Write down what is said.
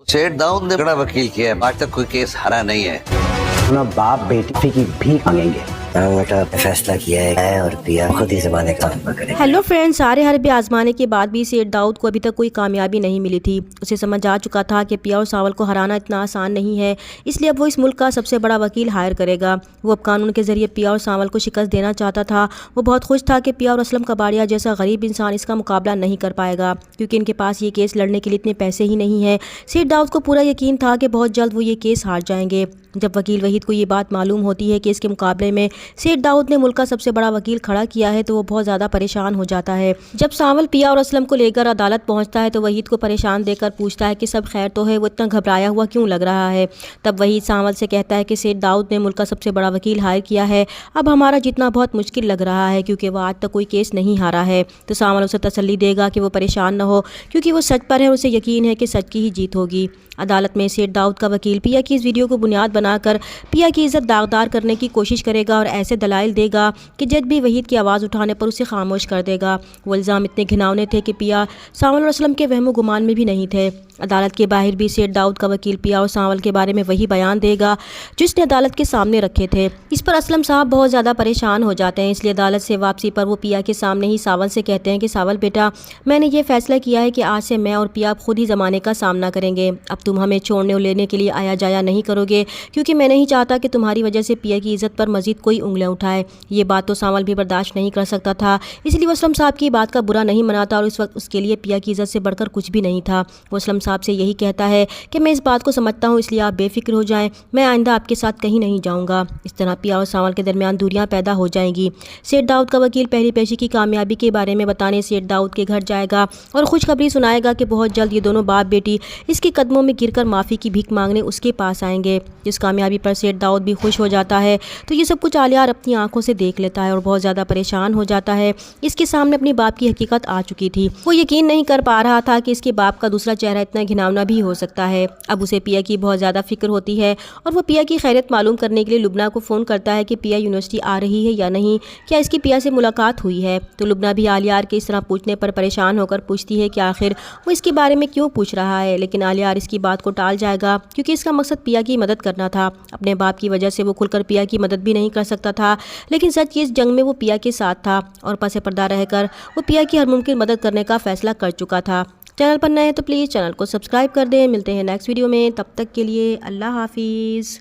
सेठ दाऊद ने बड़ा वकील किया है, आज तक कोई केस हारा नहीं है। अपना बाप बेटी की भीख मांगेंगे। बेटा फैसला किया है और पिया खुद ही ज़बान काम करे। हेलो फ्रेंड्स, सारे हरबे आजमाने के बाद भी सेठ दाऊद को अभी तक कोई कामयाबी नहीं मिली थी। उसे समझ आ चुका था कि पिया और सावल को हराना इतना आसान नहीं है, इसलिए अब वो इस मुल्क का सबसे बड़ा वकील हायर करेगा। वो अब कानून के जरिए पिया और सावल को शिकस्त देना चाहता था। वो बहुत खुश था कि पिया और असलम कबाड़िया जैसा गरीब इंसान इसका मुकाबला नहीं कर पाएगा, क्योंकि इनके पास ये केस लड़ने के लिए इतने पैसे ही नहीं है। सेठ दाऊद को पूरा यकीन था कि बहुत जल्द वो ये केस हार जाएंगे। जब वकील वहीद को ये बात मालूम होती है कि इसके मुकाबले में सेठ दाऊद ने मुल्क का सबसे बड़ा वकील खड़ा किया है, तो वो बहुत ज़्यादा परेशान हो जाता है। जब सावल पिया और असलम को लेकर अदालत पहुंचता है तो वहीद को परेशान देकर पूछता है कि सब खैर तो है, वो इतना घबराया हुआ क्यों लग रहा है। तब वहीद सावल से कहता है कि सेठ दाऊद ने मुल्क का सबसे बड़ा वकील हायर किया है, अब हमारा जीतना बहुत मुश्किल लग रहा है, क्योंकि वो आज तक कोई केस नहीं हारा है। तो सावल उसे तसल्ली देगा कि वो परेशान न हो, क्योंकि वो सच पर है और उसे यकीन है कि सच की ही जीत होगी। अदालत में सेठ दाऊद का वकील पिया की इस वीडियो को बुनियाद बनाकर पिया की इज्जत दागदार करने की कोशिश करेगा और ऐसे दलाइल देगा कि जज भी वहीद की आवाज़ उठाने पर उसे खामोश कर देगा। वो इल्ज़ाम इतने घिनौने थे कि पिया सावल और असलम के वहमो गुमान में भी नहीं थे। अदालत के बाहर भी सेठ दाऊद का वकील पिया और सावल के बारे में वही बयान देगा जिसने अदालत के सामने रखे थे। इस पर असलम साहब बहुत ज़्यादा परेशान हो जाते हैं, इसलिए अदालत से वापसी पर वो पिया के सामने ही सावल से कहते हैं कि सावल बेटा, मैंने ये फैसला किया है कि आज से मैं और पिया खुद ही ज़माने का सामना करेंगे। अब तुम हमें छोड़ने और लेने के लिए आया जाया नहीं करोगे, क्योंकि मैं नहीं चाहता कि तुम्हारी वजह से पिया की इज़्ज़त पर मज़ीद कोई उंगलियां उठाए। ये बात तो सावल भी बर्दाश्त नहीं कर सकता था, इसलिए वो असलम साहब की बात का बुरा नहीं मनाता और इस वक्त उसके लिए पिया की इज़्ज़त से बढ़कर कुछ भी नहीं था। वो असलम साहब से यही कहता है कि मैं इस बात को समझता हूँ, इसलिए आप बेफिक्र हो जाएं, मैं आइंदा आपके साथ कहीं नहीं जाऊँगा। इस तरह पिया और सावल के दरमियान दूरियां पैदा हो जाएंगी। सेठ दाऊद का वकील पहली पेशी की कामयाबी के बारे में बताने सेठ दाऊद के घर जाएगा और खुशखबरी सुनाएगा कि बहुत जल्द ये दोनों बाप बेटी इसके कदमों में गिरकर माफ़ी की भीख मांगने उसके पास आएंगे। जिस कामयाबी पर सेठ दाऊद भी खुश हो जाता है, तो ये सब कुछ आलियार अपनी आंखों से देख लेता है और बहुत ज़्यादा परेशान हो जाता है। इसके सामने अपनी बाप की हकीकत आ चुकी थी। वो यकीन नहीं कर पा रहा था कि इसके बाप का दूसरा चेहरा इतना घिनौना भी हो सकता है। अब उसे पिया की बहुत ज़्यादा फिक्र होती है और वो पिया की खैरियत मालूम करने के लिए लुबना को फ़ोन करता है कि पिया यूनिवर्सिटी आ रही है या नहीं, क्या इसकी पिया से मुलाकात हुई है। तो लुबना भी आलियार के इस तरह पूछने पर परेशान होकर पूछती है कि आखिर वो इसके बारे में क्यों पूछ रहा है, लेकिन आलियार इसकी बात को टाल जाएगा, क्योंकि इसका मकसद पिया की मदद करना था। अपने बाप की वजह से वो खुलकर पिया की मदद भी नहीं कर सकता था, लेकिन सच की इस जंग में वो पिया के साथ था और पसे पर्दा रहकर वो पिया की हर मुमकिन मदद करने का फैसला कर चुका था। चैनल पर नए हैं तो प्लीज़ चैनल को सब्सक्राइब कर दें। मिलते हैं नेक्स्ट वीडियो में, तब तक के लिए अल्लाह हाफिज़।